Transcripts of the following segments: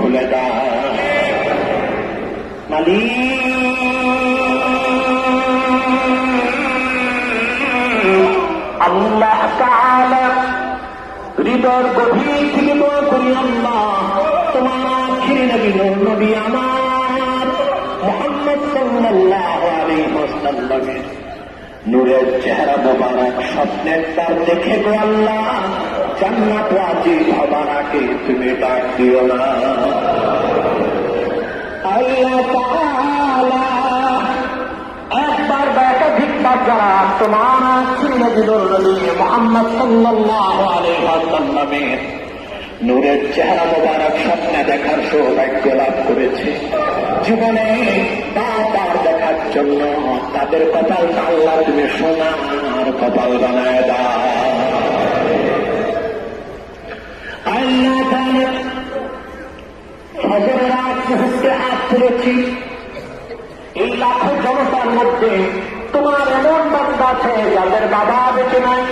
খুলে দাও মালিক। আল্লাহ তাআলা হৃদয়ের গভীর থেকে দোয়া করি, আল্লাহ তোমার আখির নবী নবী আমার মুহাম্মদ সাল্লাল্লাহু আলাইহি ওয়াসাল্লামের নূরের চেহারা মোবারক স্বপ্নের তার দেখে গো আল্লাহ জান্নাত ওয়াজিব হবার আগে তুমি ডাক দিও না। আল্লাহ তাআলা একবার বা একাধিকবার যারা তোমার আখির নবী মুহাম্মদ সাল্লাল্লাহু আলাইহি ওয়াসাল্লামের নূরের চেহারা মোবারক স্বপ্নে দেখার সৌভাগ্য লাভ করেছে, জীবনে বারবার দেখার জন্য তাদের কপালটা আল্লাহ তুমি সোনার কপাল বানায় দাও। আল্লাহ তাআলা ফজরের আগ মুহূর্তে হাত তুলেছি, এই লাখো জনতার মধ্যে তোমার এমন বান্দা আছে যাদের বাবা বেঁচে নাই,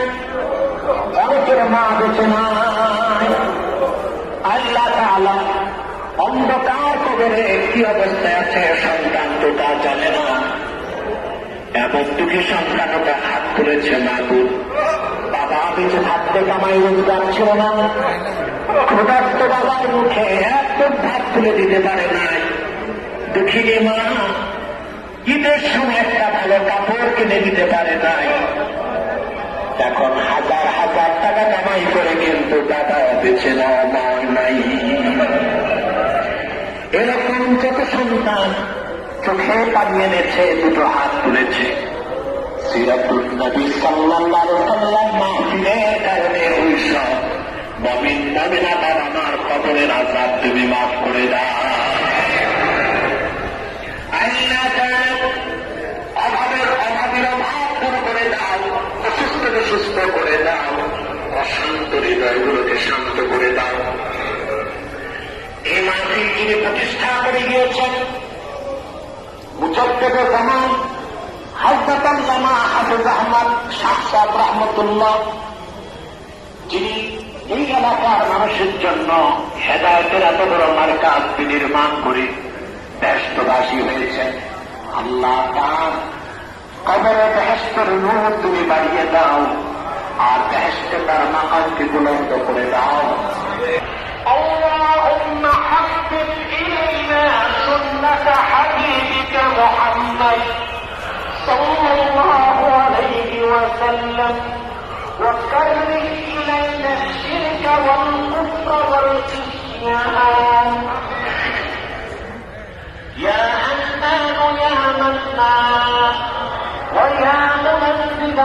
অনেকের মা বেঁচে নাই। আল্লাহ তাআলা অন্ধকার কবরে কি অবস্থায় আছে সন্তান তো তা জানে না, এমন দুঃখী সন্তানটা হাত তুলেছে মাগুর। বাবা বেঁচে থাকতে কামাই রোজগার ছিল না, ক্ষুধার্ত বাবার মুখে একদম ভাত তুলে দিতে পারে নাই। দুঃখিনী মা ঈদের সময় একটা ভালো কাপড় কিনে দিতে পারে নাই, এখন হাজার হাজার টাকা কামাই করে কিন্তু টাকা বেঁচে নেওয়া নাই। এরকম যত সন্তান চোখে পানি এনেছে, দুটো হাত তুলেছে। সিরাতুন নবী সাল্লাল্লাহু আলাইহি ওয়াসাল্লাম মাহফিলের কারণে ওইসব মুমিন মুমিনাত আমার কবরের আযাব তুমি মাফ করে দাও। আল্লাহ তাআলা অভাবের অভাব দূর করে দাও, অসুস্থকে সুস্থ করে দাও, অশান্ত হৃদয়গুলোকে শান্ত করে দাও। এই মাহফিল যিনি প্রতিষ্ঠা করে গিয়েছেন মুজাদ্দিদুল জামান হযরত আল্লামা হাফিজ আহমদ শাহ সাহেব রাহমাতুল্লাহ, যিনি এই এলাকার মানুষের জন্য হেদায়েতের এত বড় মার্কাজ নির্মাণ করে ব্যস্তবাসী হয়েছেন, আল্লাহ তার কবরে বেহেশতের নূর তুমি বাড়িয়ে দাও, আর বেহেশতে তার মাকামকে বুলন্দ করে দাও। اللهم حبب إلينا سنة حبيبك محمد صلى الله عليه وسلم، وكره إلينا الشرك والكفر والعصيان. يا حنان يا منان ويا منزل